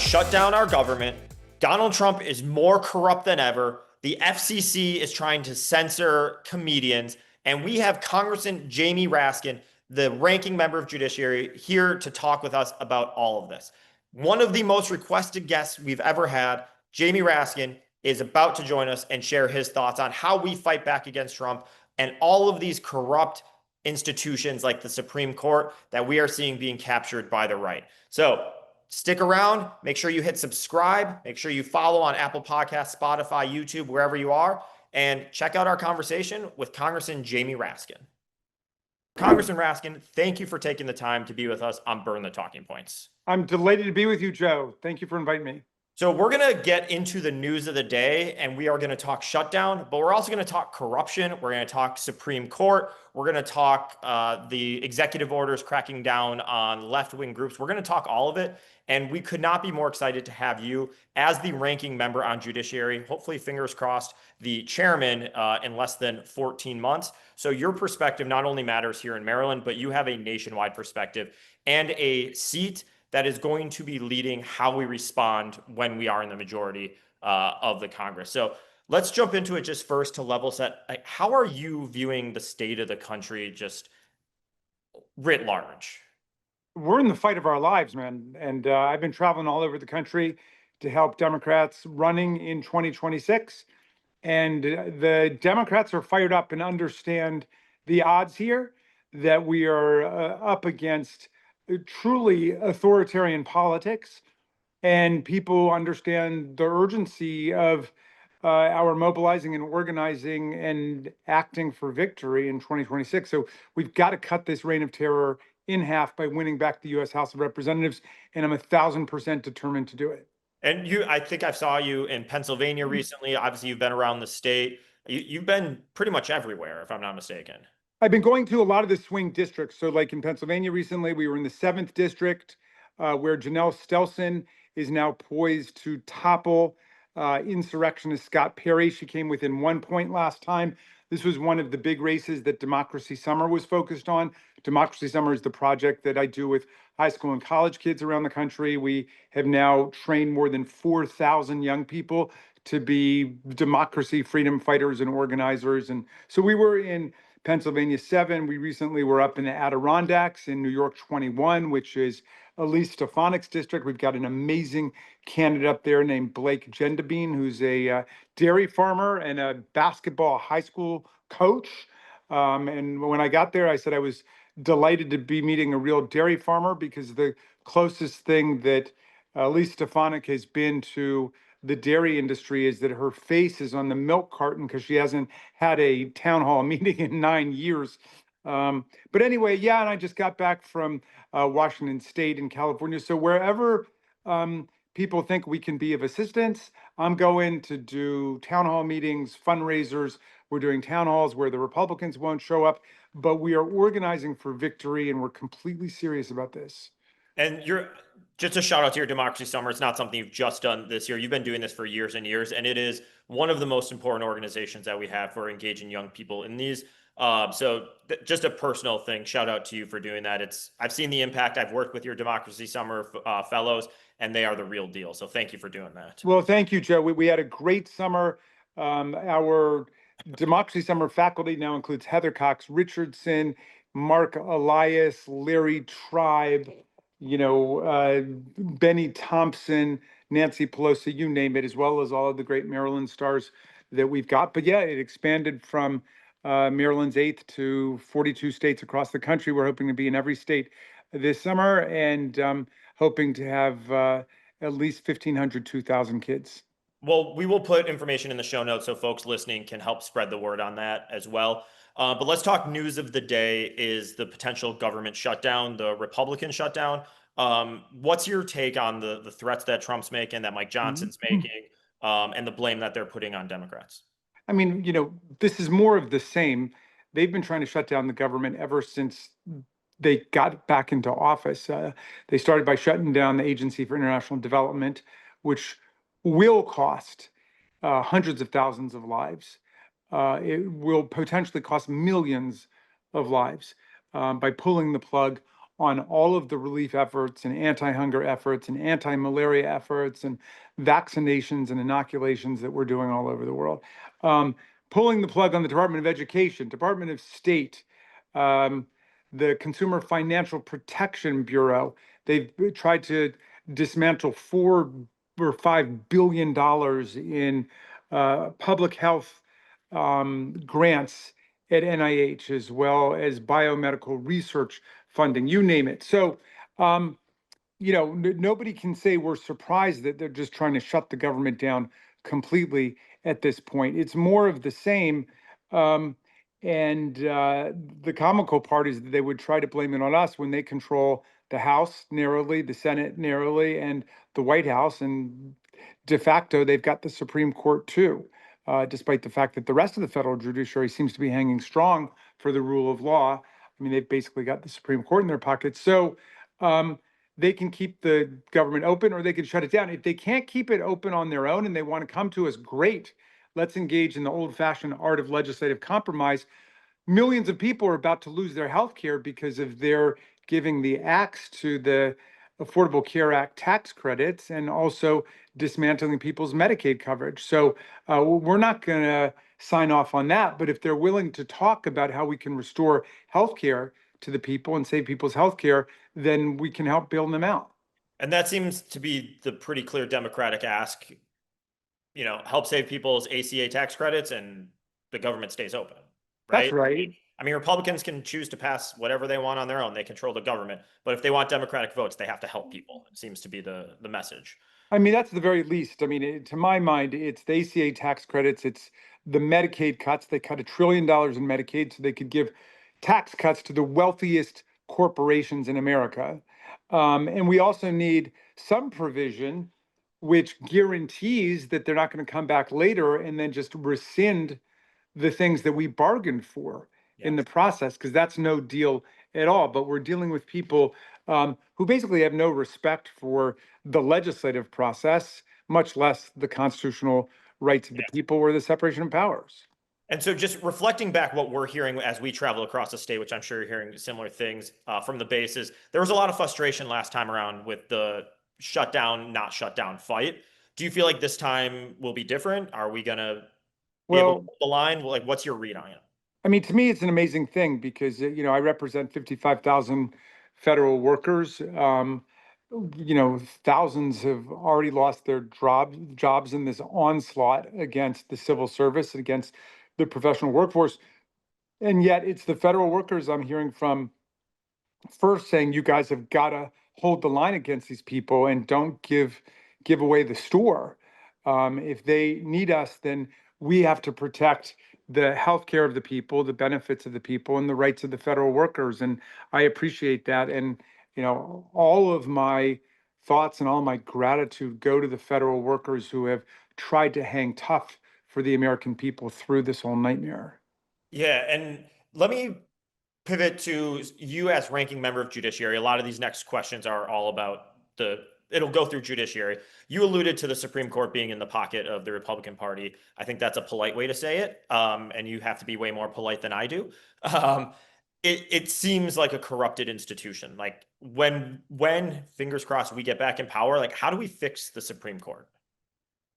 shut down our government. Donald Trump is more corrupt than ever. The FCC is trying to censor comedians. And we have Congressman Jamie Raskin, the ranking member of Judiciary, here to talk with us about all of this. One of the most requested guests we've ever had, Jamie Raskin, is about to join us and share his thoughts on how we fight back against Trump and all of these corrupt institutions like the Supreme Court that we are seeing being captured by the right. So stick around. Make sure you hit subscribe. Make sure you follow on Apple Podcasts, Spotify, YouTube, wherever you are, and check out our conversation with Congressman Jamie Raskin. Congressman Raskin, thank you for taking the time to be with us on Burn the Talking Points. I'm delighted to be with you, Joe. Thank you for inviting me. So we're going to get into the news of the day, and we are going to talk shutdown, but we're also going to talk corruption. We're going to talk Supreme Court. We're going to talk the executive orders cracking down on left-wing groups. We're going to talk all of it, and we could not be more excited to have you as the ranking member on Judiciary, hopefully, fingers crossed, the chairman in less than 14 months. So your perspective not only matters here in Maryland, but you have a nationwide perspective and a seat that is going to be leading how we respond when we are in the majority of the Congress. So let's jump into it just first to level set. How are you viewing the state of the country just writ large? We're in the fight of our lives, man. And I've been traveling all over the country to help Democrats running in 2026. And the Democrats are fired up and understand the odds here that we are up against truly authoritarian politics, and people understand the urgency of our mobilizing and organizing and acting for victory in 2026. So we've got to cut this reign of terror in half by winning back the U.S. House of Representatives, and I'm 1,000% determined to do it. And I think I saw you in Pennsylvania recently. Obviously, you've been around the state. You've been pretty much everywhere, if I'm not mistaken. I've been going to a lot of the swing districts. So like in Pennsylvania recently, we were in the 7th district where Janelle Stelson is now poised to topple insurrectionist Scott Perry. She came within 1 point last time. This was one of the big races that Democracy Summer was focused on. Democracy Summer is the project that I do with high school and college kids around the country. We have now trained more than 4,000 young people to be democracy, freedom fighters and organizers. And so we were in Pennsylvania 7. We recently were up in the Adirondacks in New York 21, which is Elise Stefanik's district. We've got an amazing candidate up there named Blake Gendabine, who's a dairy farmer and a basketball high school coach. And when I got there, I said I was delighted to be meeting a real dairy farmer, because the closest thing that Elise Stefanik has been to the dairy industry is that her face is on the milk carton because she hasn't had a town hall meeting in 9 years. But anyway, yeah, and I just got back from Washington State and California. So wherever people think we can be of assistance, I'm going to do town hall meetings, fundraisers. We're doing town halls where the Republicans won't show up, but we are organizing for victory, and we're completely serious about this. And you're just a shout out to your Democracy Summer. It's not something you've just done this year. You've been doing this for years and years, and it is one of the most important organizations that we have for engaging young people in these. So just a personal thing. Shout out to you for doing that. I've seen the impact. I've worked with your Democracy Summer fellows, and they are the real deal. So thank you for doing that. Well, thank you, Joe. We had a great summer. Our Democracy Summer faculty now includes Heather Cox Richardson, Mark Elias, Larry Tribe, Benny Thompson, Nancy Pelosi, you name it, as well as all of the great Maryland stars that we've got. But yeah, it expanded from Maryland's 8th to 42 states across the country. We're hoping to be in every state this summer, and hoping to have at least 1,500, 2,000 kids. Well, we will put information in the show notes so folks listening can help spread the word on that as well. But let's talk news of the day is the potential government shutdown, the Republican shutdown. What's your take on the threats that Trump's making, that Mike Johnson's making, and the blame that they're putting on Democrats? I mean, this is more of the same. They've been trying to shut down the government ever since they got back into office. They started by shutting down the Agency for International Development, which will cost hundreds of thousands of lives. It will potentially cost millions of lives by pulling the plug on all of the relief efforts and anti-hunger efforts and anti-malaria efforts and vaccinations and inoculations that we're doing all over the world. Pulling the plug on the Department of Education, Department of State, the Consumer Financial Protection Bureau. They've tried to dismantle $4 or $5 billion in public health grants at NIH, as well as biomedical research funding, you name it. So, nobody can say we're surprised that they're just trying to shut the government down completely at this point. It's more of the same. And the comical part is that they would try to blame it on us when they control the House narrowly, the Senate narrowly, and the White House. And de facto, they've got the Supreme Court too, despite the fact that the rest of the federal judiciary seems to be hanging strong for the rule of law. I mean, they've basically got the Supreme Court in their pockets. So they can keep the government open or they can shut it down. If they can't keep it open on their own and they want to come to us, great. Let's engage in the old-fashioned art of legislative compromise. Millions of people are about to lose their health care because of their giving the axe to the Affordable Care Act tax credits and also dismantling people's Medicaid coverage. So we're not going to sign off on that. But if they're willing to talk about how we can restore health care to the people and save people's health care, then we can help bail them out. And that seems to be the pretty clear Democratic ask, help save people's ACA tax credits and the government stays open, right? That's right. I mean, Republicans can choose to pass whatever they want on their own. They control the government. But if they want Democratic votes, they have to help people. It seems to be the message. I mean, that's the very least. I mean, to my mind, it's the ACA tax credits. It's the Medicaid cuts. They cut $1 trillion in Medicaid so they could give tax cuts to the wealthiest corporations in America. And we also need some provision which guarantees that they're not going to come back later and then just rescind the things that we bargained for in the process, because that's no deal at all. But we're dealing with people who basically have no respect for the legislative process, much less the constitutional rights of the people or the separation of powers. And so just reflecting back what we're hearing as we travel across the state, which I'm sure you're hearing similar things from the bases, there was a lot of frustration last time around with the shutdown, not shutdown fight. Do you feel like this time will be different? Are we going to be able to hold the line? Like, what's your read on it? I mean, to me, it's an amazing thing because, I represent 55,000 federal workers. Thousands have already lost their jobs in this onslaught against the civil service and against the professional workforce. And yet it's the federal workers I'm hearing from first saying, you guys have got to hold the line against these people and don't give away the store. If they need us, then we have to protect the health care of the people, the benefits of the people, and the rights of the federal workers. And I appreciate that. And, all of my thoughts and all my gratitude go to the federal workers who have tried to hang tough for the American people through this whole nightmare. Yeah. And let me pivot to you as ranking member of Judiciary. A lot of these next questions are all about it'll go through Judiciary. You alluded to the Supreme Court being in the pocket of the Republican Party. I think that's a polite way to say it. And you have to be way more polite than I do. It seems like a corrupted institution. Like when fingers crossed, we get back in power, like how do we fix the Supreme Court?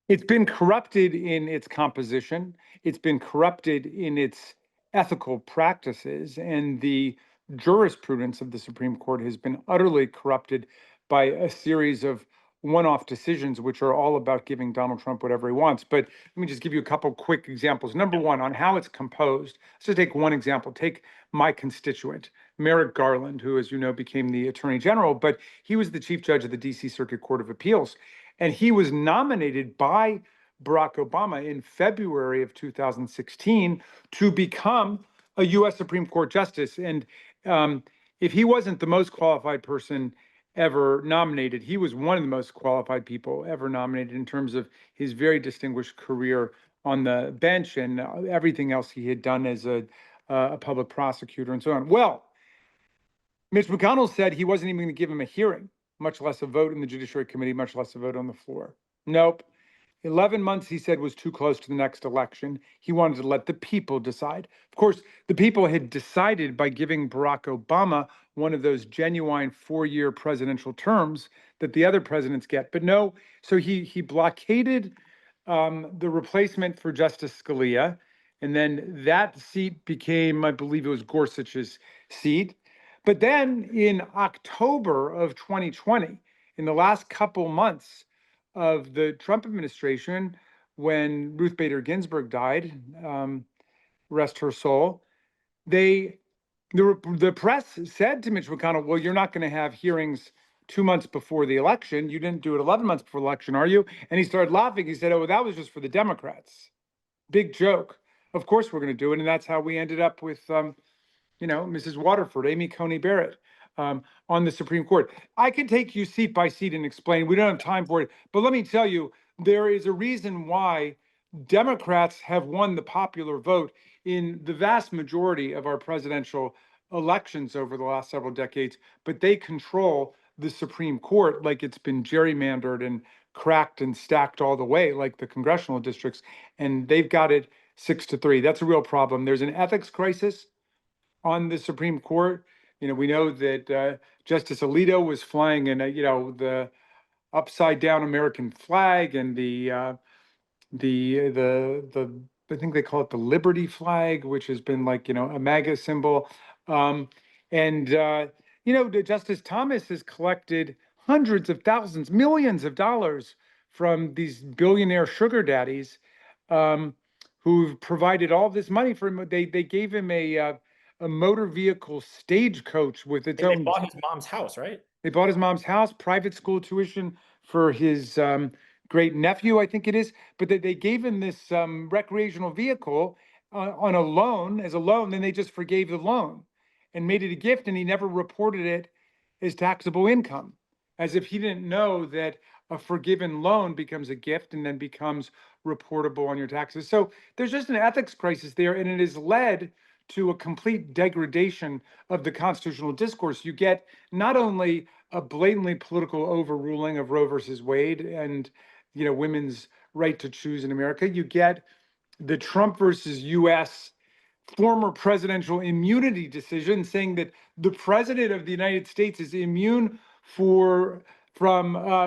It's been corrupted in its composition. It's been corrupted in its ethical practices, and the jurisprudence of the Supreme Court has been utterly corrupted by a series of one-off decisions, which are all about giving Donald Trump whatever he wants. But let me just give you a couple quick examples. Number one, on how it's composed. Let's just take one example. Take my constituent, Merrick Garland, who, as you know, became the Attorney General, but he was the Chief Judge of the DC Circuit Court of Appeals. And he was nominated by Barack Obama in February of 2016 to become a U.S. Supreme Court justice. And if he wasn't the most qualified person ever nominated, he was one of the most qualified people ever nominated in terms of his very distinguished career on the bench and everything else he had done as a public prosecutor and so on. Well, Mitch McConnell said he wasn't even going to give him a hearing, much less a vote in the Judiciary Committee, much less a vote on the floor. Nope. 11 months, he said, was too close to the next election. He wanted to let the people decide. Of course, the people had decided by giving Barack Obama one of those genuine 4-year presidential terms that the other presidents get. But no, so he blockaded the replacement for Justice Scalia. And then that seat became, I believe it was Gorsuch's seat. But then in October of 2020, in the last couple months of the Trump administration, when Ruth Bader Ginsburg died, rest her soul, the press said to Mitch McConnell, well, you're not going to have hearings 2 months before the election. You didn't do it 11 months before the election, are you? And he started laughing. He said, oh, that was just for the Democrats. Big joke. Of course we're going to do it. And that's how we ended up with, Mrs. Waterford, Amy Coney Barrett, on the Supreme Court. I could take you seat by seat and explain. We don't have time for it. But let me tell you, there is a reason why Democrats have won the popular vote in the vast majority of our presidential elections over the last several decades, but they control the Supreme Court like it's been gerrymandered and cracked and stacked all the way, like the congressional districts, and they've got it 6-3. That's a real problem. There's an ethics crisis on the Supreme Court. We know that Justice Alito was flying in, the upside down American flag and the I think they call it the Liberty flag, which has been like, a MAGA symbol. Justice Thomas has collected hundreds of thousands, millions of dollars from these billionaire sugar daddies who've provided all this money for him. They gave him a motor vehicle stagecoach with its own. They bought his mom's house, right? They bought his mom's house, private school tuition for his great nephew, I think it is. But they gave him this recreational vehicle on a loan, as a loan. Then they just forgave the loan and made it a gift. And he never reported it as taxable income, as if he didn't know that a forgiven loan becomes a gift and then becomes reportable on your taxes. So there's just an ethics crisis there, and it has led to a complete degradation of the constitutional discourse. You get not only a blatantly political overruling of Roe versus Wade and women's right to choose in America, you get the Trump versus US former presidential immunity decision saying that the president of the United States is immune from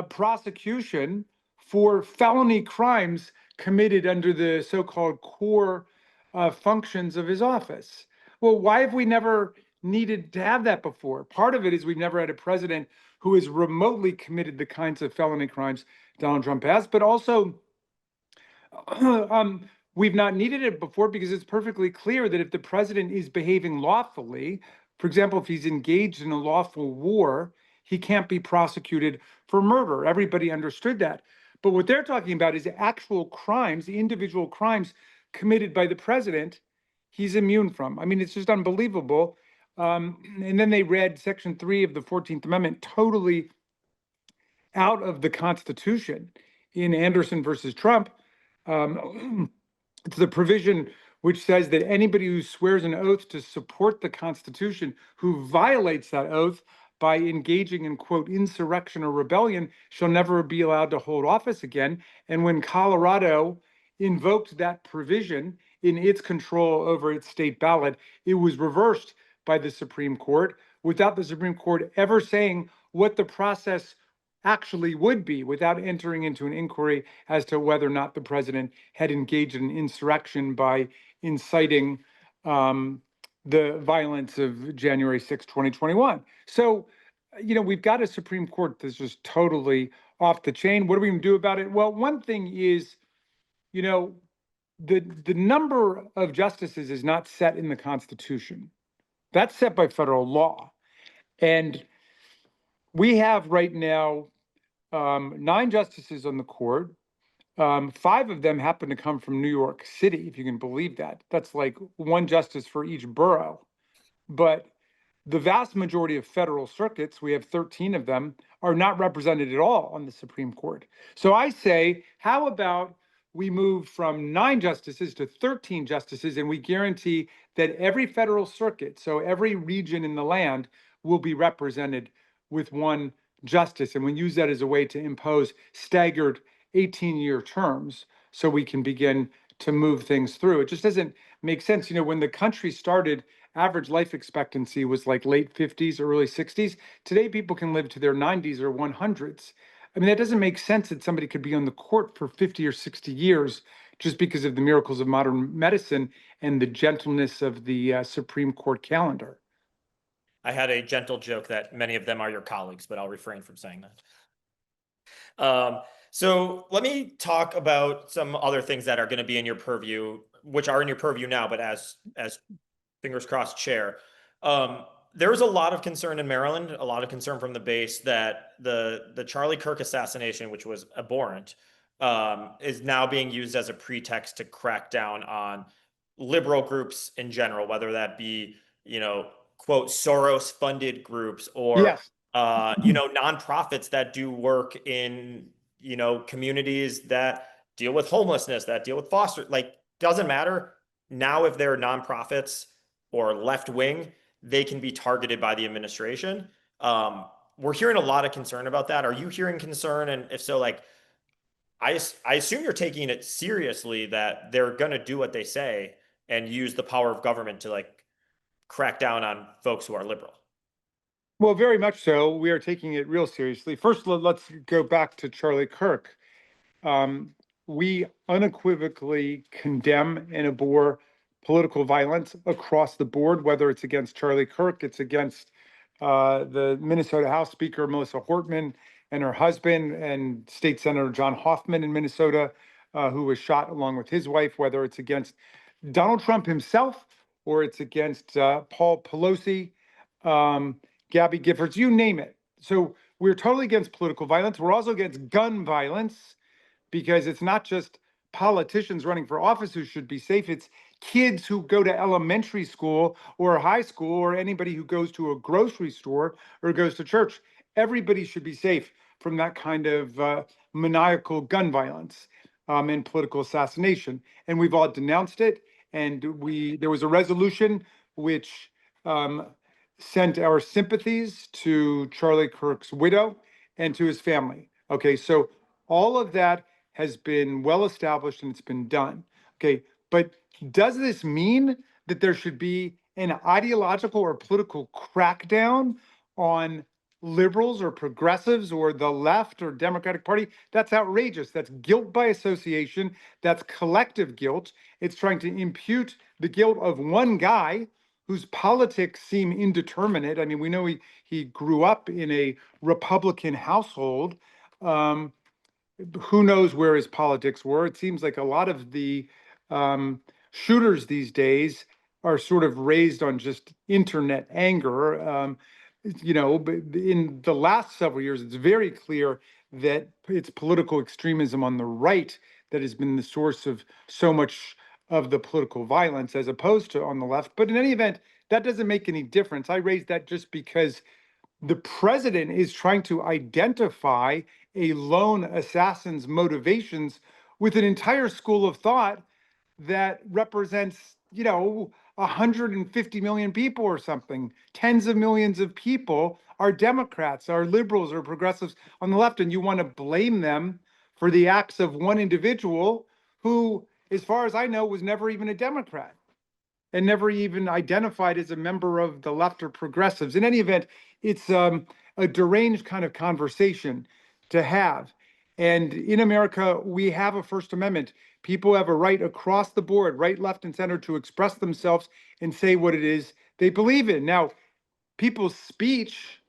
prosecution for felony crimes committed under the so-called core functions of his office. Well, why have we never needed to have that before? Part of it is we've never had a president who has remotely committed the kinds of felony crimes Donald Trump has, but also we've not needed it before because it's perfectly clear that if the president is behaving lawfully, for example, if he's engaged in a lawful war, he can't be prosecuted for murder. Everybody understood that. But what they're talking about is actual crimes, the individual crimes committed by the president, he's immune from. I mean, it's just unbelievable. And then they read Section 3 of the 14th Amendment totally out of the Constitution in Anderson versus Trump. It's the provision which says that anybody who swears an oath to support the Constitution, who violates that oath by engaging in, quote, insurrection or rebellion, shall never be allowed to hold office again. And when Colorado invoked that provision in its control over its state ballot, it was reversed by the Supreme Court without the Supreme Court ever saying what the process actually would be, without entering into an inquiry as to whether or not the president had engaged in insurrection by inciting the violence of January 6, 2021. So, we've got a Supreme Court that's just totally off the chain. What are we going to do about it? Well, one thing is, the number of justices is not set in the Constitution. That's set by federal law. And we have right now 9 justices on the court. 5 of them happen to come from New York City, if you can believe that. That's like 1 justice for each borough. But the vast majority of federal circuits, we have 13 of them, are not represented at all on the Supreme Court. So I say, how about we move from 9 justices to 13 justices, and we guarantee that every federal circuit, so every region in the land, will be represented with 1 justice, and we use that as a way to impose staggered 18-year terms so we can begin to move things through. It just doesn't make sense. When the country started, average life expectancy was like late 50s or early 60s. Today, people can live to their 90s or 100s. I mean, that doesn't make sense that somebody could be on the court for 50 or 60 years just because of the miracles of modern medicine and the gentleness of the Supreme Court calendar. I had a gentle joke that many of them are your colleagues, but I'll refrain from saying that. So let me talk about some other things that are going to be in your purview, which are in your purview now, but as fingers crossed chair. There was a lot of concern in Maryland, a lot of concern from the base that the Charlie Kirk assassination, which was abhorrent, is now being used as a pretext to crack down on liberal groups in general, whether that be, quote, Soros funded groups or, Yes. nonprofits that do work in, communities that deal with homelessness, that deal with foster, like, doesn't matter. Now, if they're nonprofits or left wing, they can be targeted by the administration. We're hearing a lot of concern about that. Are you hearing concern? And if so, like, I assume you're taking it seriously that they're going to do what they say and use the power of government to like crack down on folks who are liberal. Well, very much so. We are taking it real seriously. First, let's go back to Charlie Kirk. We unequivocally condemn and abhor political violence across the board, whether it's against Charlie Kirk, it's against the Minnesota House Speaker, Melissa Hortman, and her husband, and State Senator John Hoffman in Minnesota, who was shot along with his wife, whether it's against Donald Trump himself or it's against Paul Pelosi, Gabby Giffords, you name it. So we're totally against political violence. We're also against gun violence, because it's not just politicians running for office who should be safe. It's kids who go to elementary school or high school, or anybody who goes to a grocery store or goes to church. Everybody should be safe from that kind of maniacal gun violence and political assassination. And we've all denounced it. And there was a resolution which sent our sympathies to Charlie Kirk's widow and to his family. Okay, so all of that has been well established and it's been done. Okay, but does this mean that there should be an ideological or political crackdown on liberals or progressives or the left or Democratic Party? That's outrageous. That's guilt by association. That's collective guilt. It's trying to impute the guilt of one guy whose politics seem indeterminate. I mean, we know he grew up in a Republican household. Who knows where his politics were? It seems like a lot of the shooters these days are sort of raised on just internet anger. But in the last several years, it's very clear that it's political extremism on the right that has been the source of so much of the political violence as opposed to on the left. But in any event, that doesn't make any difference. I raised that just because the president is trying to identify a lone assassin's motivations with an entire school of thought that represents, 150 million people or something. Tens of millions of people are Democrats, are liberals, or progressives on the left, and you want to blame them for the acts of one individual who, as far as I know, was never even a Democrat and never even identified as a member of the left or progressives. In any event, it's a deranged kind of conversation to have. And in America, we have a First Amendment. People have a right across the board, right, left, and center, to express themselves and say what it is they believe in. Now, people's speech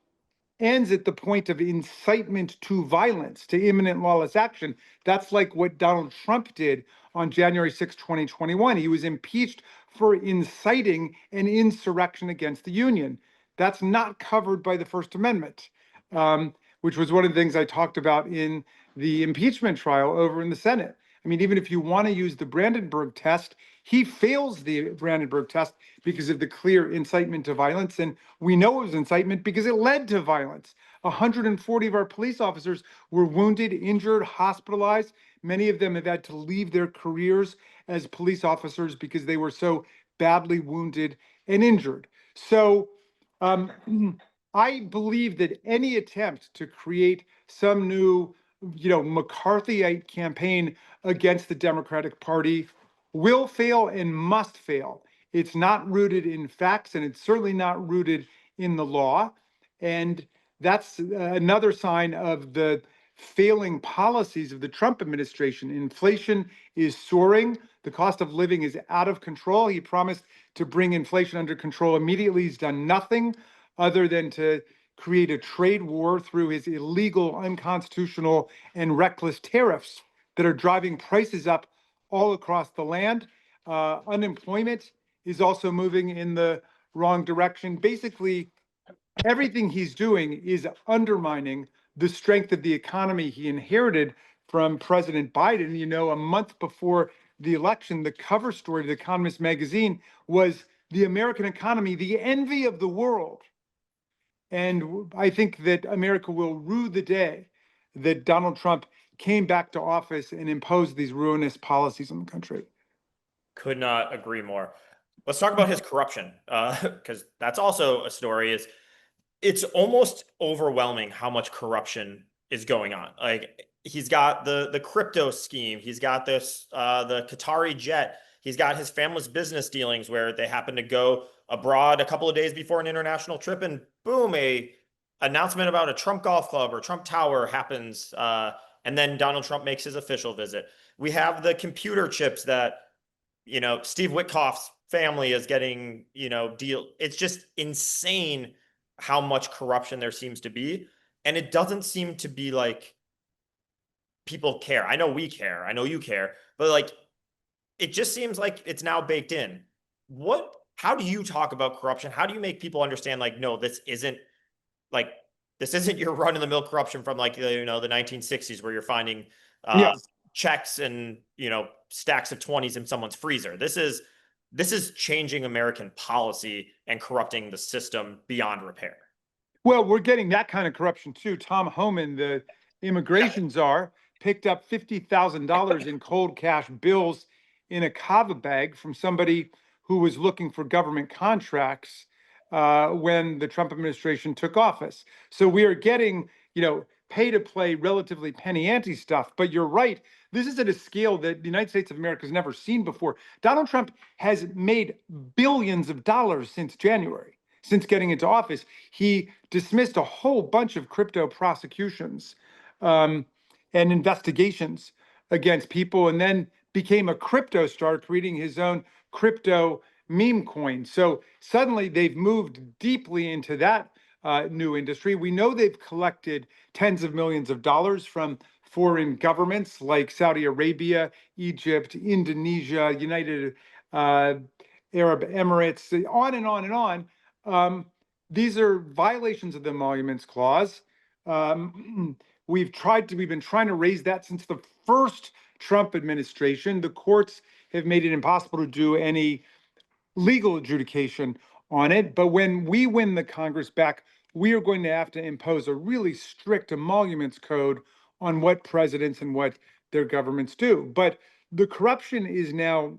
ends at the point of incitement to violence, to imminent lawless action. That's like what Donald Trump did on January 6, 2021. He was impeached for inciting an insurrection against the Union. That's not covered by the First Amendment, which was one of the things I talked about in the impeachment trial over in the Senate. I mean, even if you want to use the Brandenburg test, he fails the Brandenburg test because of the clear incitement to violence. And we know it was incitement because it led to violence. 140 of our police officers were wounded, injured, hospitalized. Many of them have had to leave their careers as police officers because they were so badly wounded and injured. So I believe that any attempt to create some new McCarthyite campaign against the Democratic Party will fail and must fail. It's not rooted in facts, and it's certainly not rooted in the law. And that's another sign of the failing policies of the Trump administration. Inflation is soaring. The cost of living is out of control. He promised to bring inflation under control immediately. He's done nothing other than to create a trade war through his illegal, unconstitutional, and reckless tariffs that are driving prices up all across the land. Unemployment is also moving in the wrong direction. Basically, everything he's doing is undermining the strength of the economy he inherited from President Biden. A month before the election, the cover story of The Economist magazine was the American economy, the envy of the world. And I think that America will rue the day that Donald Trump came back to office and imposed these ruinous policies on the country. Could not agree more. Let's talk about his corruption, because that's also a story. It's almost overwhelming how much corruption is going on. Like, he's got the crypto scheme, he's got this the Qatari jet, he's got his family's business dealings where they happen to go abroad a couple of days before an international trip, and boom, a announcement about a Trump golf club or Trump Tower happens, and then Donald Trump makes his official visit. We have the computer chips that Steve Witkoff's family is getting deal. It's just insane how much corruption there seems to be, and it doesn't seem to be like people care. I know we care, I know you care, but like, it just seems like it's now baked in. How do you talk about corruption? How do you make people understand, like, no, this isn't your run-of-the-mill corruption from, like, the 1960s where you're finding checks and stacks of 20s in someone's freezer. This is changing American policy and corrupting the system beyond repair. Well, we're getting that kind of corruption too. Tom Homan, the immigration czar, picked up $50,000 in cold cash bills in a kava bag from somebody who was looking for government contracts when the Trump administration took office. So we are getting, pay to play, relatively penny ante stuff. But you're right. This is at a scale that the United States of America has never seen before. Donald Trump has made billions of dollars since January. Since getting into office, he dismissed a whole bunch of crypto prosecutions and investigations against people, and then became a crypto star, creating his own crypto meme coin. So suddenly they've moved deeply into that new industry. We know they've collected tens of millions of dollars from foreign governments like Saudi Arabia, Egypt, Indonesia, United Arab Emirates, on and on and on. These are violations of the Emoluments Clause. We've been trying to raise that since the first Trump administration. The courts have made it impossible to do any legal adjudication on it. But when we win the Congress back, we are going to have to impose a really strict emoluments code on what presidents and what their governments do. But the corruption is now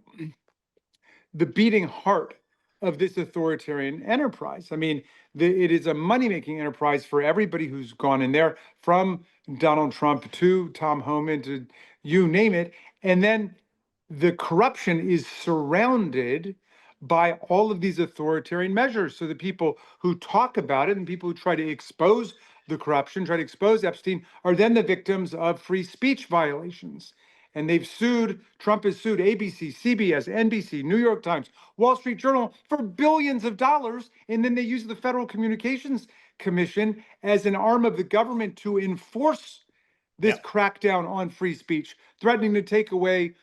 the beating heart of this authoritarian enterprise. I mean, it is a money-making enterprise for everybody who's gone in there, from Donald Trump to Tom Homan to you name it. And then the corruption is surrounded by all of these authoritarian measures. So the people who talk about it and people who try to expose the corruption, try to expose Epstein, are then the victims of free speech violations. And Trump has sued ABC, CBS, NBC, New York Times, Wall Street Journal for billions of dollars. And then they use the Federal Communications Commission as an arm of the government to enforce this crackdown on free speech, threatening to take away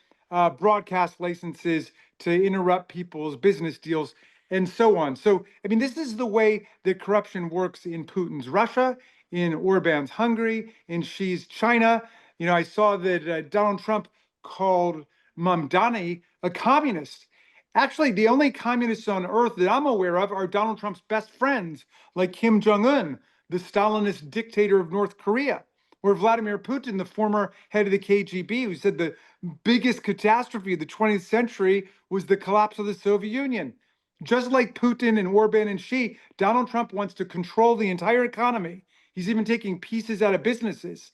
broadcast licenses, to interrupt people's business deals, and so on. So, I mean, this is the way that corruption works in Putin's Russia, in Orban's Hungary, in Xi's China. I saw that Donald Trump called Mamdani a communist. Actually, the only communists on earth that I'm aware of are Donald Trump's best friends, like Kim Jong-un, the Stalinist dictator of North Korea, or Vladimir Putin, the former head of the KGB, who said the biggest catastrophe of the 20th century was the collapse of the Soviet Union. Just like Putin and Orban and Xi, Donald Trump wants to control the entire economy. He's even taking pieces out of businesses.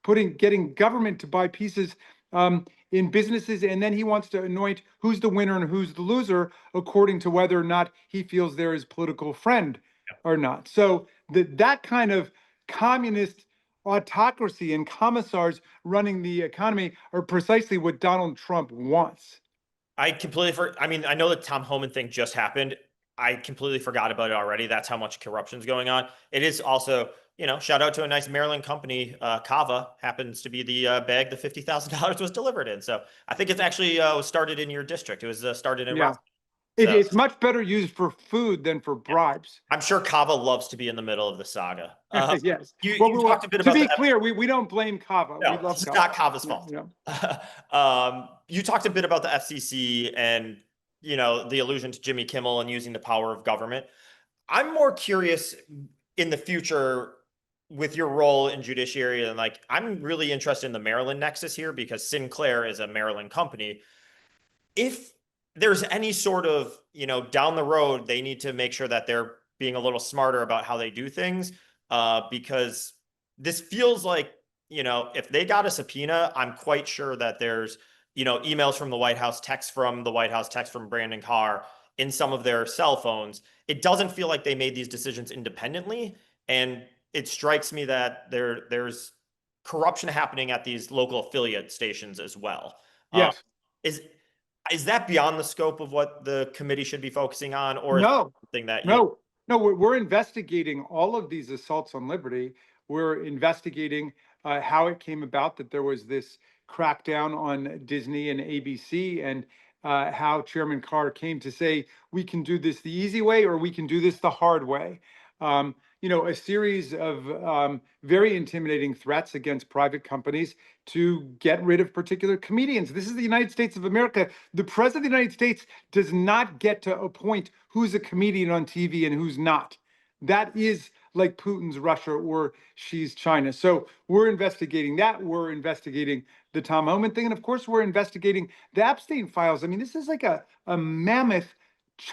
getting government to buy pieces in businesses, and then he wants to anoint who's the winner and who's the loser according to whether or not he feels they're his political friend or not. So that kind of communist autocracy and commissars running the economy are precisely what Donald Trump wants. I mean, I know the Tom Homan thing just happened. I completely forgot about it already. That's how much corruption's going on. It is also, shout out to a nice Maryland company. Kava happens to be the bag the $50,000 was delivered in. So I think it's actually was started in your district. It was started in Yeah. Rock. So It's much better used for food than for yeah, bribes. I'm sure Kava loves to be in the middle of the saga. Yes. You talked a bit To about be the clear, we don't blame Kava. We no, love this is Kava. not Kava's Yeah, fault. yeah. You talked a bit about the FCC and the allusion to Jimmy Kimmel and using the power of government. I'm more curious in the future with your role in judiciary, and like I'm really interested in the Maryland nexus here because Sinclair is a Maryland company. If there's any sort of, down the road, they need to make sure that they're being a little smarter about how they do things, because this feels like, if they got a subpoena, I'm quite sure that there's, emails from the White House, texts from the White House, texts from Brandon Carr in some of their cell phones. It doesn't feel like they made these decisions independently. And it strikes me that there's corruption happening at these local affiliate stations as well. Um, Yes. is is that beyond the scope of what the committee should be focusing on, or is No, it something that no. We're investigating all of these assaults on liberty. We're investigating how it came about that there was this crackdown on Disney and ABC, and how Chairman Carr came to say we can do this the easy way or we can do this the hard way. A series of very intimidating threats against private companies to get rid of particular comedians. This is the United States of America. The president of the United States does not get to appoint who's a comedian on TV and who's not. That is like Putin's Russia or Xi's China. So we're investigating that. We're investigating the Tom Homan thing. And of course, we're investigating the Epstein files. I mean, this is like a mammoth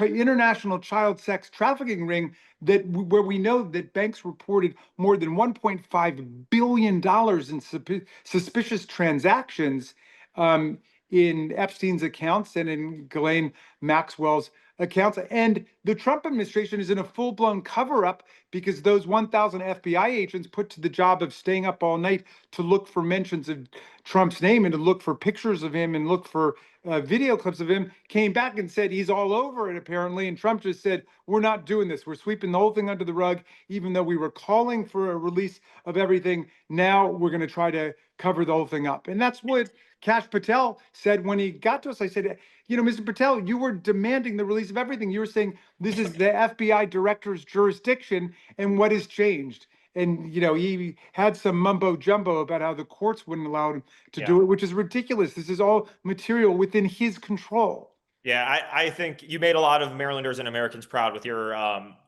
international child sex trafficking ring where we know that banks reported more than $1.5 billion in suspicious transactions in Epstein's accounts and in Ghislaine Maxwell's accounts. And the Trump administration is in a full-blown cover-up because those 1,000 FBI agents put to the job of staying up all night to look for mentions of Trump's name and to look for pictures of him and look for video clips of him, came back and said he's all over it apparently. And Trump just said, we're not doing this. We're sweeping the whole thing under the rug, even though we were calling for a release of everything. Now we're going to try to cover the whole thing up. And that's what Kash Patel said when he got to us. I said, Mr. Patel, you were demanding the release of everything. You were saying this is the FBI director's jurisdiction, and what has changed? And he had some mumbo jumbo about how the courts wouldn't allow him to do it, which is ridiculous. This is all material within his control. Yeah, I think you made a lot of Marylanders and Americans proud with your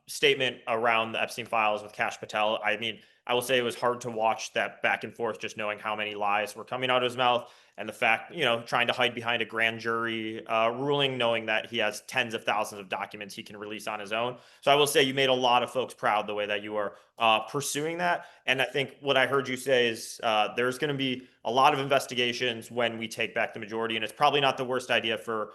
statement around the Epstein files with Kash Patel. I mean, I will say it was hard to watch that back and forth, just knowing how many lies were coming out of his mouth and the fact, trying to hide behind a grand jury ruling, knowing that he has tens of thousands of documents he can release on his own. So I will say you made a lot of folks proud the way that you are pursuing that. And I think what I heard you say is there's going to be a lot of investigations when we take back the majority. And it's probably not the worst idea for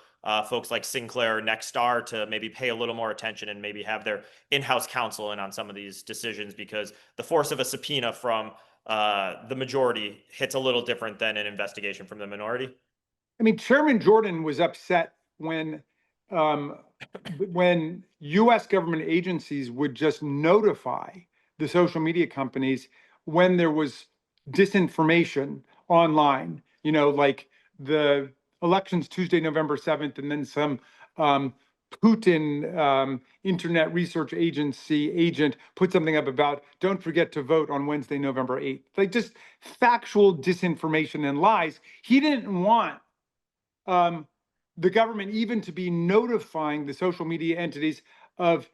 folks like Sinclair or Nexstar to maybe pay a little more attention and maybe have their in-house counsel in on some of these decisions, because the force of a subpoena from the majority hits a little different than an investigation from the minority. I mean, Chairman Jordan was upset um, when U.S. government agencies would just notify the social media companies when there was disinformation online, like the elections Tuesday, November 7th, and then some Putin Internet Research Agency agent put something up about don't forget to vote on Wednesday, November 8th. Like just factual disinformation and lies. He didn't want the government even to be notifying the social media entities of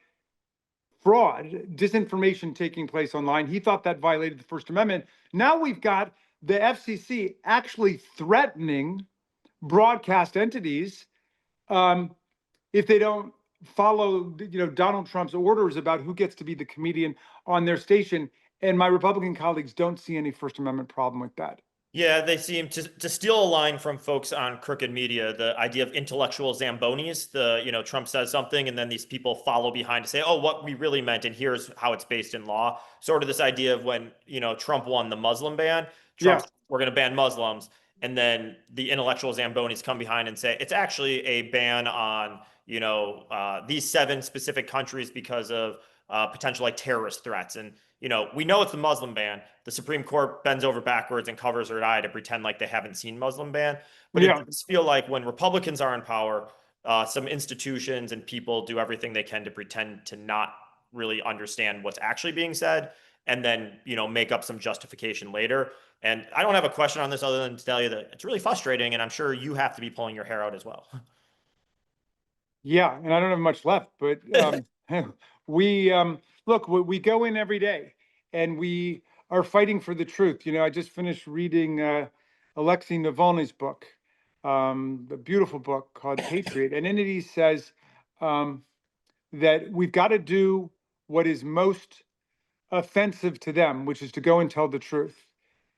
fraud, disinformation taking place online. He thought that violated the First Amendment. Now we've got the FCC actually threatening broadcast entities if they don't follow, Donald Trump's orders about who gets to be the comedian on their station. And my Republican colleagues don't see any First Amendment problem with that. Yeah, they seem to steal a line from folks on crooked media, the idea of intellectual Zambonis. Trump says something and then these people follow behind to say, oh, what we really meant, and here's how it's based in law. Sort of this idea of when, Trump won the Muslim ban, Trump Yeah. said, we're going to ban Muslims. And then the intellectual Zambonis come behind and say, it's actually a ban on, these 7 specific countries because of potential like terrorist threats. And we know it's the Muslim ban. The Supreme Court bends over backwards and covers their eye to pretend like they haven't seen Muslim ban. But it Yeah. does feel like when Republicans are in power, some institutions and people do everything they can to pretend to not really understand what's actually being said, and then make up some justification later. And I don't have a question on this other than to tell you that it's really frustrating, and I'm sure you have to be pulling your hair out as well. Yeah, and I don't have much left, but we look, we go in every day and we are fighting for the truth. I just finished reading Alexei Navalny's book, a beautiful book called Patriot, and in it he says um, that we've got to do what is most offensive to them, which is to go and tell the truth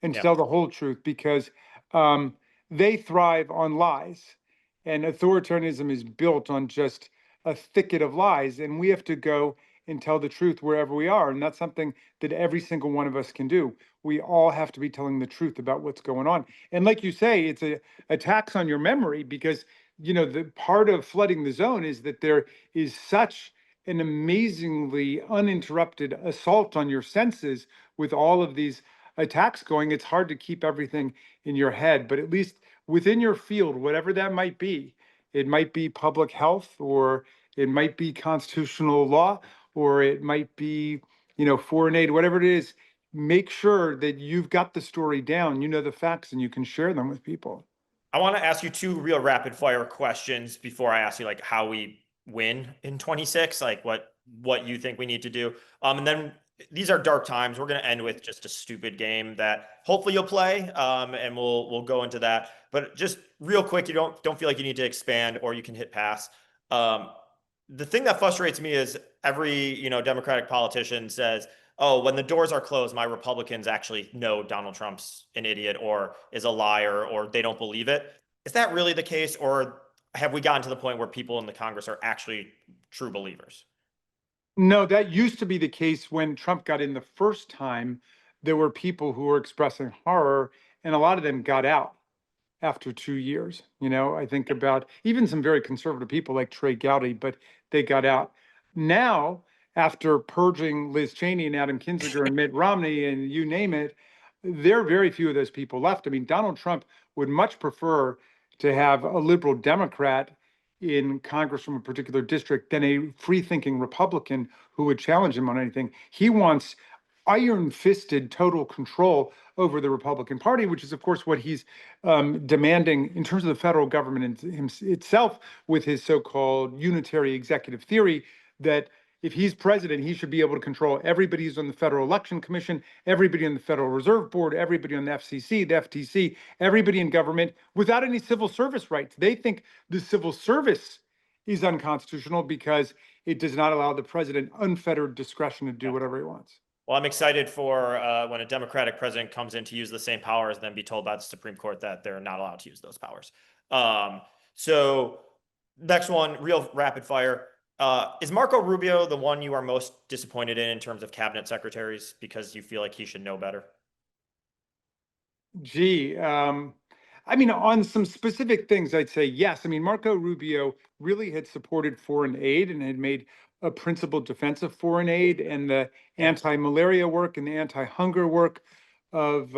and Yeah. tell the whole truth, because um, they thrive on lies, and authoritarianism is built on just a thicket of lies, and we have to go and tell the truth wherever we are, and that's something that every single one of us can do. We all have to be telling the truth about what's going on, and like you say, it's a tax on your memory, because the part of flooding the zone is that there is such an amazingly uninterrupted assault on your senses with all of these attacks going. It's hard to keep everything in your head, but at least within your field, whatever that might be, it might be public health, or it might be constitutional law, or it might be, foreign aid, whatever it is, make sure that you've got the story down, the facts, and you can share them with people. I want to ask you 2 real rapid fire questions before I ask you like how we win in 26, like what you think we need to do. And then these are dark times. We're going to end with just a stupid game that hopefully you'll play. And we'll go into that. But just real quick, you don't feel like you need to expand, or you can hit pass. Um, the thing that frustrates me is every, Democratic politician says, oh, when the doors are closed, my Republicans actually know Donald Trump's an idiot or is a liar, or they don't believe it. Is that really the case? Or have we gotten to the point where people in the Congress are actually true believers? No, that used to be the case when Trump got in the first time. There were people who were expressing horror, and a lot of them got out after 2 years. I think about even some very conservative people like Trey Gowdy, but they got out. Now, after purging Liz Cheney and Adam Kinzinger and Mitt Romney and you name it, there are very few of those people left. I mean, Donald Trump would much prefer to have a liberal Democrat in Congress from a particular district than a free-thinking Republican who would challenge him on anything. He wants iron-fisted total control over the Republican Party, which is, of course, what he's demanding in terms of the federal government itself, with his so-called unitary executive theory that if he's president, he should be able to control everybody who's on the Federal Election Commission, everybody on the Federal Reserve Board, everybody on the FCC, the FTC, everybody in government without any civil service rights. They think the civil service is unconstitutional because it does not allow the president unfettered discretion to do whatever he wants. Well, I'm excited for when a Democratic president comes in to use the same powers, then be told by the Supreme Court that they're not allowed to use those powers. So next one, real rapid fire. Is Marco Rubio the one you are most disappointed in terms of cabinet secretaries because you feel like he should know better? Gee, I mean, on some specific things, I'd say yes. I mean, Marco Rubio really had supported foreign aid and had made a principled defense of foreign aid and the Yeah. anti-malaria work and the anti-hunger work of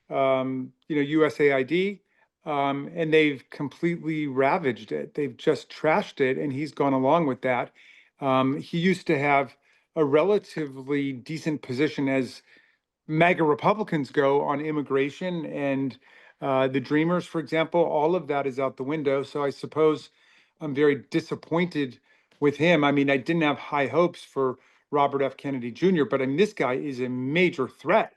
USAID, and they've completely ravaged it. They've just trashed it, and he's gone along with that. He used to have a relatively decent position as MAGA Republicans go on immigration and the Dreamers, for example. All of that is out the window. So I suppose I'm very disappointed with him. I mean, I didn't have high hopes for Robert F. Kennedy Jr., but I mean, this guy is a major threat,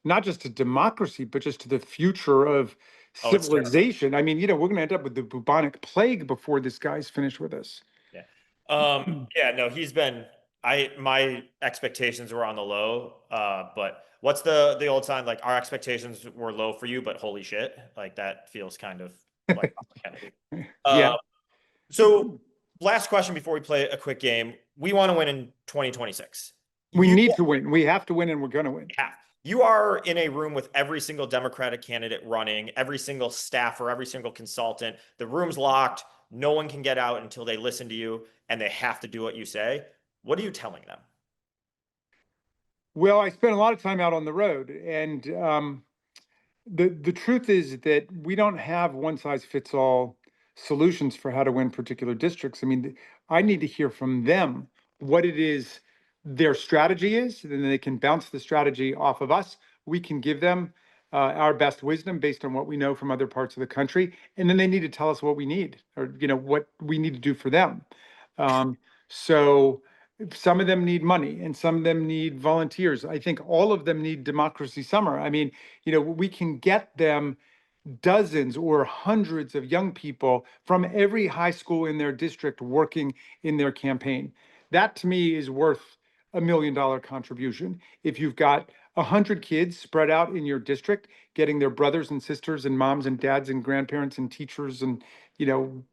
not just to democracy, but just to the future of Oh, it's terrible. civilization. I mean, we're going to end up with the bubonic plague before this guy's finished with us. Yeah. Yeah, no, he's been my expectations were on the low, but what's the old sign? Like our expectations were low for you, but holy shit, like that feels kind of like Kennedy. Yeah, Uh, so last question before we play a quick game. We want to win in 2026. we You need to win. We have to win, and we're going to win. have. You are in a room with every single Democratic candidate running, every single staffer, every single consultant. The room's locked. No one can get out until they listen to you, and they have to do what you say. What are you telling them? Well, I spent a lot of time out on the road, and the truth is that we don't have one size fits all solutions for how to win particular districts. I mean, I need to hear from them what it is their strategy is, and then they can bounce the strategy off of us. We can give them our best wisdom based on what we know from other parts of the country, and then they need to tell us what we need, or what we need to do for them. Um, so some of them need money, and some of them need volunteers. I think all of them need Democracy Summer. I mean, we can get them dozens or hundreds of young people from every high school in their district working in their campaign. That to me is worth $1 million contribution. If you've got 100 kids spread out in your district, getting their brothers and sisters and moms and dads and grandparents and teachers and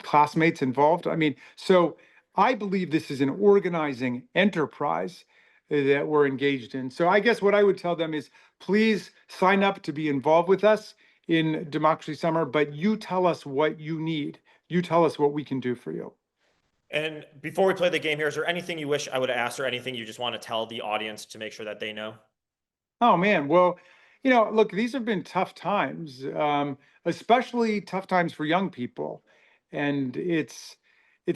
classmates involved. I mean, so I believe this is an organizing enterprise that we're engaged in. So I guess what I would tell them is, please sign up to be involved with us in Democracy Summer, but you tell us what you need. You tell us what we can do for you. And before we play the game here, is there anything you wish I would have asked or anything you just want to tell the audience to make sure that they know? Oh man, well, look, these have been tough times, especially tough times for young people, and it's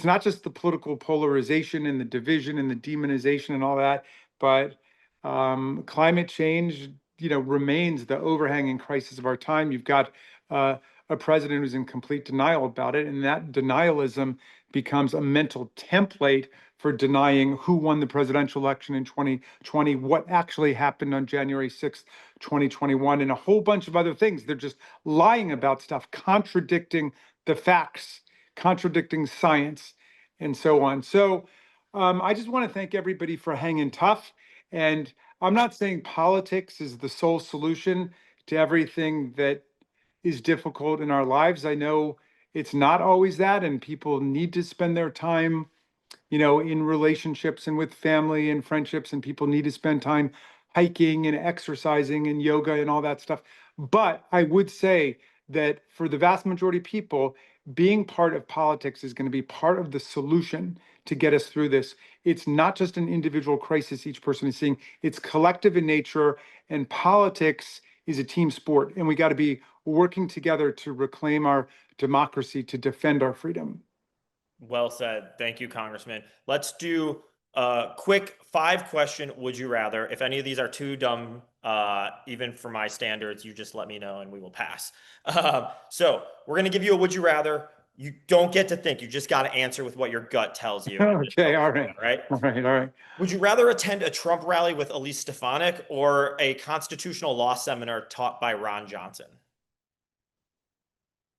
not just the political polarization and the division and the demonization and all that, but climate change, remains the overhanging crisis of our time. You've got a president who's in complete denial about it, and that denialism becomes a mental template for denying who won the presidential election in 2020, what actually happened on January 6th, 2021, and a whole bunch of other things. They're just lying about stuff, contradicting the facts, contradicting science, and so on. So I just want to thank everybody for hanging tough. And I'm not saying politics is the sole solution to everything that is difficult in our lives. I know it's not always that, and people need to spend their time in relationships and with family and friendships, and people need to spend time hiking and exercising and yoga and all that stuff. But I would say that for the vast majority of people, being part of politics is going to be part of the solution to get us through this. It's not just an individual crisis each person is seeing, it's collective in nature, and politics is a team sport, and we got to be working together to reclaim our democracy, to defend our freedom. Well said. Thank you, Congressman. Let's do a quick 5-question would you rather. If any of these are too dumb, even for my standards, you just let me know and we will pass. So we're going to give you a would you rather. You don't get to think. You just got to answer with what your gut tells you. Okay, all right. All right. All right, all right. Would you rather attend a Trump rally with Elise Stefanik or a constitutional law seminar taught by Ron Johnson?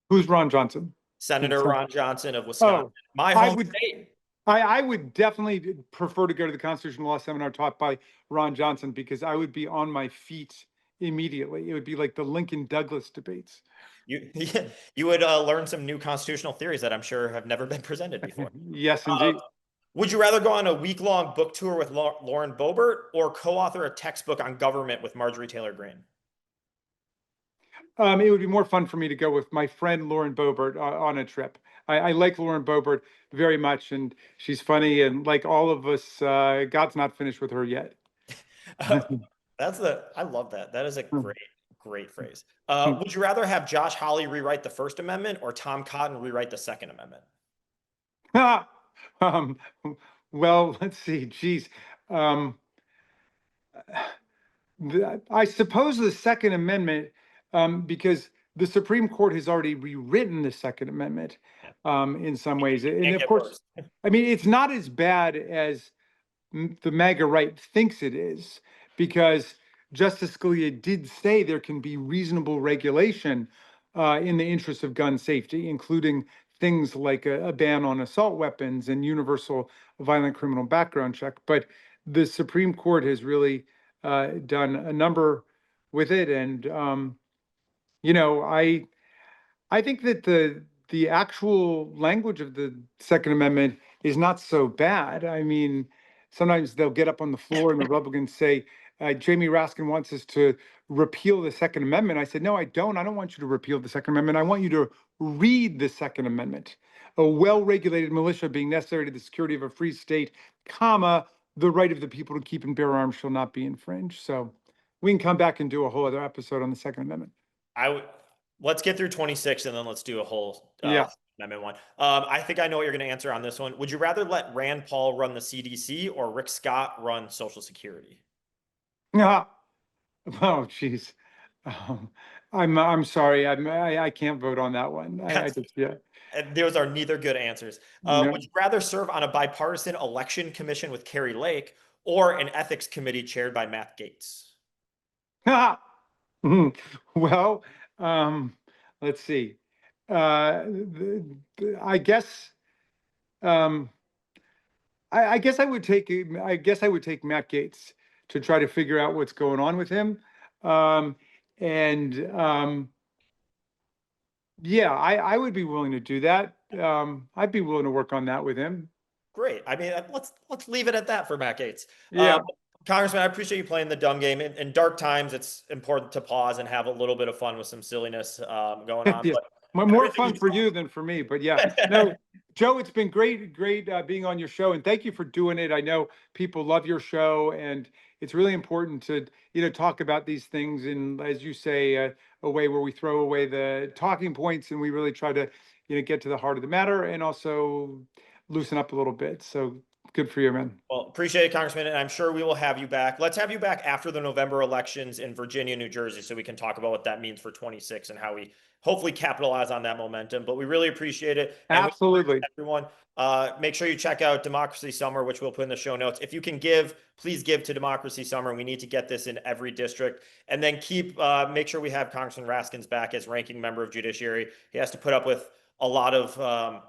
Who's Ron Johnson? Senator So- Ron Johnson of Wisconsin, Oh, my I home would- state. I would definitely prefer to go to the constitutional law seminar taught by Ron Johnson, because I would be on my feet immediately. It would be like the Lincoln Douglas debates. You you would learn some new constitutional theories that I'm sure have never been presented before. Yes, indeed. Would you rather go on a week-long book tour with Lauren Boebert or co-author a textbook on government with Marjorie Taylor Greene? It would be more fun for me to go with my friend Lauren Boebert on a trip. I like Lauren Boebert very much, and she's funny, and like all of us, God's not finished with her yet. I love that. That is a great phrase. Would you rather have Josh Hawley rewrite the First Amendment or Tom Cotton rewrite the Second Amendment? um, well, let's see. Geez. I suppose the Second Amendment, because the Supreme Court has already rewritten the Second Amendment in some ways. And of course, I mean, it's not as bad as the MAGA right thinks it is, because Justice Scalia did say there can be reasonable regulation in the interest of gun safety, including things like a ban on assault weapons and universal violent criminal background check. But the Supreme Court has really done a number with it. And, you know, I think that the actual language of the Second Amendment is not so bad. I mean, sometimes they'll get up on the floor and the Republicans say, Jamie Raskin wants us to repeal the Second Amendment. I said, no, I don't. I don't want you to repeal the Second Amendment. I want you to read the Second Amendment. A well-regulated militia being necessary to the security of a free state, comma, the right of the people to keep and bear arms shall not be infringed. So we can come back and do a whole other episode on the Second Amendment. Let's get through 26 and then let's do a whole Yeah. amendment one. I think I know what you're going to answer on this one. Would you rather let Rand Paul run the CDC or Rick Scott run Social Security? Yeah. Oh, geez. Um, I'm sorry. I can't vote on that one. I just, yeah. And those are neither good answers. No. Would you rather serve on a bipartisan election commission with Carrie Lake or an ethics committee chaired by Matt Gaetz? Well, let's see. I guess, I guess I would take Matt Gaetz to try to figure out what's going on with him. And yeah, I would be willing to do that. I'd be willing to work on that with him. Great. I mean, let's leave it at that for Matt Gaetz. Yeah. Congressman, I appreciate you playing the dumb game. In dark times, it's important to pause and have a little bit of fun with some silliness going on. Yeah. But More fun for you than for me, but yeah. No, Joe, it's been great being on your show, and thank you for doing it. I know people love your show, and it's really important to talk about these things in, as you say, a way where we throw away the talking points and we really try to get to the heart of the matter and also loosen up a little bit. So good for you, man. Well, appreciate it, Congressman, and I'm sure we will have you back. Let's have you back after the November elections in Virginia, New Jersey, so we can talk about what that means for 26 and how we hopefully capitalize on that momentum. But we really appreciate it. And Absolutely. everyone, make sure you check out Democracy Summer, which we'll put in the show notes. If you can give, please give to Democracy Summer. We need to get this in every district. And then make sure we have Congressman Raskin's back as ranking member of Judiciary. He has to put up with a lot of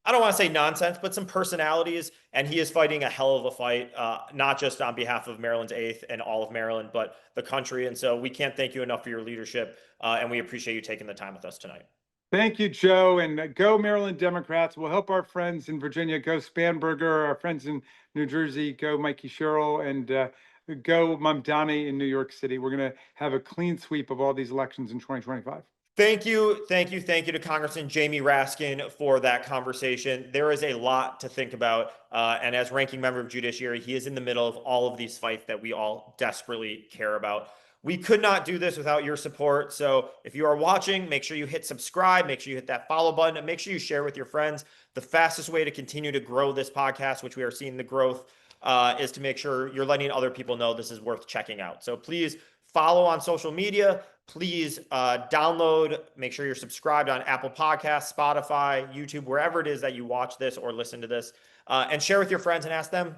I don't want to say nonsense, but some personalities, and he is fighting a hell of a fight, not just on behalf of Maryland's 8th and all of Maryland, but the country. And so we can't thank you enough for your leadership, and we appreciate you taking the time with us tonight. Thank you, Joe, and go Maryland Democrats. We'll help our friends in Virginia. Go Spanberger. Our friends in New Jersey. Go Mikey Sherrill, and go Mamdani in New York City. We're going to have a clean sweep of all these elections in 2025. Thank you to Congressman Jamie Raskin for that conversation. There is a lot to think about. And as ranking member of Judiciary, he is in the middle of all of these fights that we all desperately care about. We could not do this without your support. So if you are watching, make sure you hit subscribe, make sure you hit that follow button, and make sure you share with your friends. The fastest way to continue to grow this podcast, which we are seeing the growth, is to make sure you're letting other people know this is worth checking out. So please follow on social media. Please download, make sure you're subscribed on Apple Podcasts, Spotify, YouTube, wherever it is that you watch this or listen to this, and share with your friends and ask them,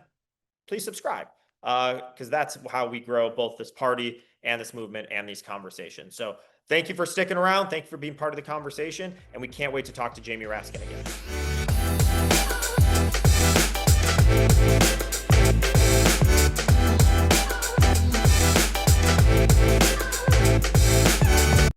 please subscribe, because that's how we grow both this party and this movement and these conversations. So thank you for sticking around. Thank you for being part of the conversation, and we can't wait to talk to Jamie Raskin again.